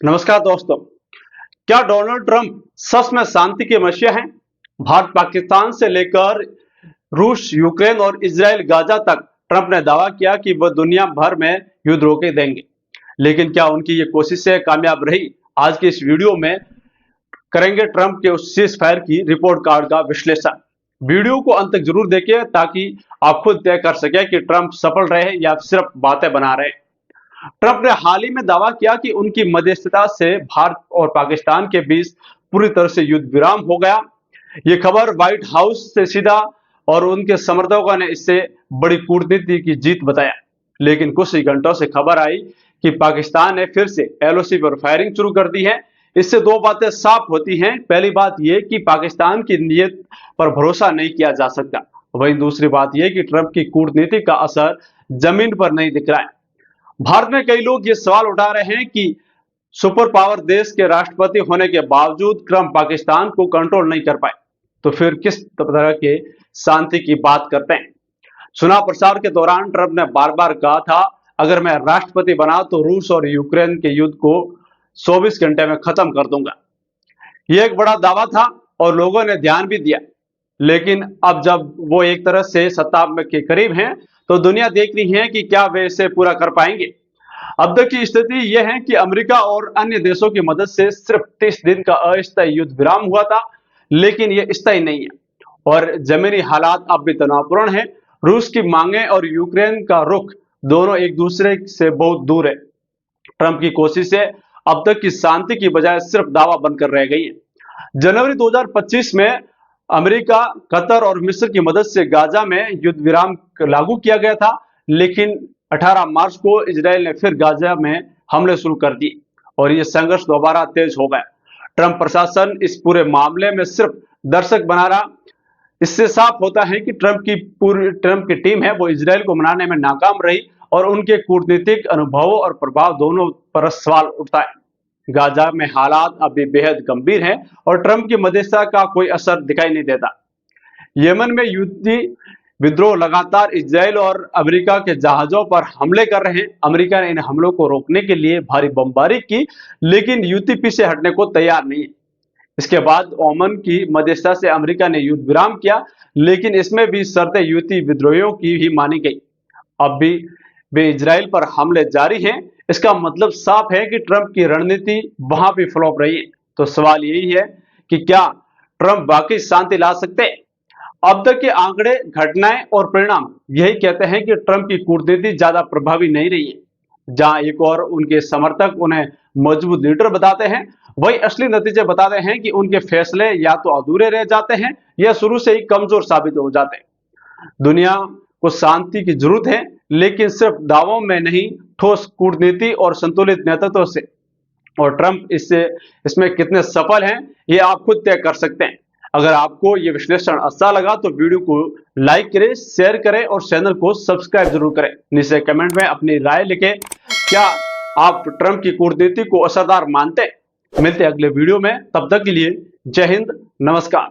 नमस्कार दोस्तों। क्या डोनाल्ड ट्रंप सच में शांति के मसीहा हैं? भारत पाकिस्तान से लेकर रूस यूक्रेन और इजराइल गाजा तक ट्रंप ने दावा किया कि वह दुनिया भर में युद्ध रोके देंगे, लेकिन क्या उनकी ये कोशिशें कामयाब रही? आज की इस वीडियो में करेंगे ट्रंप के उस सीज फायर की रिपोर्ट कार्ड का विश्लेषण। वीडियो को अंत तक जरूर देखिए ताकि आप खुद तय कर सके कि ट्रंप सफल रहे या सिर्फ बातें बना रहे। ट्रंप ने हाल ही में दावा किया कि उनकी मध्यस्थता से भारत और पाकिस्तान के बीच पूरी तरह से युद्ध विराम हो गया। यह खबर व्हाइट हाउस से सीधा और उनके समर्थकों ने इसे बड़ी कूटनीति की जीत बताया, लेकिन कुछ ही घंटों से खबर आई कि पाकिस्तान ने फिर से एलओसी पर फायरिंग शुरू कर दी है। इससे दो बातें साफ होती हैं। पहली बात यह कि पाकिस्तान की नीयत पर भरोसा नहीं किया जा सकता, वहीं दूसरी बात यह कि ट्रंप की कूटनीति का असर जमीन पर नहीं दिख रहा है। भारत में कई लोग ये सवाल उठा रहे हैं कि सुपर पावर देश के राष्ट्रपति होने के बावजूद ट्रंप पाकिस्तान को कंट्रोल नहीं कर पाए, तो फिर किस तरह के शांति की बात करते हैं? चुनाव प्रचार के दौरान ट्रंप ने बार बार कहा था, अगर मैं राष्ट्रपति बना तो रूस और यूक्रेन के युद्ध को 24 घंटे में खत्म कर दूंगा। यह एक बड़ा दावा था और लोगों ने ध्यान भी दिया, लेकिन अब जब वो एक तरह से सत्ता के करीब हैं, तो दुनिया देख रही है कि क्या वे इसे पूरा कर पाएंगे। अब तक की स्थिति यह है कि अमेरिका और अन्य देशों की मदद से सिर्फ 30 दिन का अस्थायी युद्ध विराम हुआ था, लेकिन यह स्थायी नहीं है और जमीनी हालात अब भी तनावपूर्ण है। रूस की मांगे और यूक्रेन का रुख दोनों एक दूसरे से बहुत दूर है। ट्रंप की कोशिशें अब तक की शांति की बजाय सिर्फ दावा बनकर रह गई है। जनवरी 2025 में अमेरिका, कतर और मिस्र की मदद से गाजा में युद्ध विराम लागू किया गया था, लेकिन 18 मार्च को इजराइल ने फिर गाजा में हमले शुरू कर दिए और यह संघर्ष दोबारा तेज हो गया। ट्रंप प्रशासन इस पूरे मामले में सिर्फ दर्शक बना रहा। इससे साफ होता है कि ट्रंप की टीम है वो इजराइल को मनाने में नाकाम रही और उनके कूटनीतिक अनुभवों और प्रभाव दोनों पर सवाल उठता है। गाजा में हालात अभी बेहद गंभीर हैं और ट्रंप की मध्यस्थता का कोई असर दिखाई नहीं देता। यमन में यूथी विद्रोह लगातार इजराइल और अमेरिका के जहाजों पर हमले कर रहे हैं। अमेरिका ने इन हमलों को रोकने के लिए भारी बमबारी की, लेकिन यूथी पीछे हटने को तैयार नहीं है। इसके बाद ओमान की मध्यस्थता से अमेरिका ने युद्ध विराम किया, लेकिन इसमें भी शर्तें यूथी विद्रोहियों की ही मानी गई। अब भी वे इजराइल पर हमले जारी हैं। इसका मतलब साफ है कि ट्रंप की रणनीति वहां भी फ्लॉप रही है। तो सवाल यही है कि क्या ट्रंप वाकई शांति ला सकते हैं? अब तक के आंकड़े, घटनाएं और परिणाम यही कहते हैं कि ट्रंप की कूटनीति ज्यादा प्रभावी नहीं रही है। जहां एक और उनके समर्थक उन्हें मजबूत लीडर बताते हैं, वही असली नतीजे बताते हैं कि उनके फैसले या तो अधूरे रह जाते हैं या शुरू से ही कमजोर साबित हो जाते हैं। दुनिया को शांति की जरूरत है, लेकिन सिर्फ दावों में नहीं, ठोस कूटनीति और संतुलित नेतृत्व से। और ट्रंप इसमें कितने सफल हैं, ये आप खुद तय कर सकते हैं। अगर आपको ये विश्लेषण अच्छा लगा तो वीडियो को लाइक करें, शेयर करें और चैनल को सब्सक्राइब जरूर करें। नीचे कमेंट में अपनी राय लिखें। क्या आप ट्रंप की कूटनीति को असरदार मानते हैं? मिलते हैं अगले वीडियो में, तब तक के लिए जय हिंद, नमस्कार।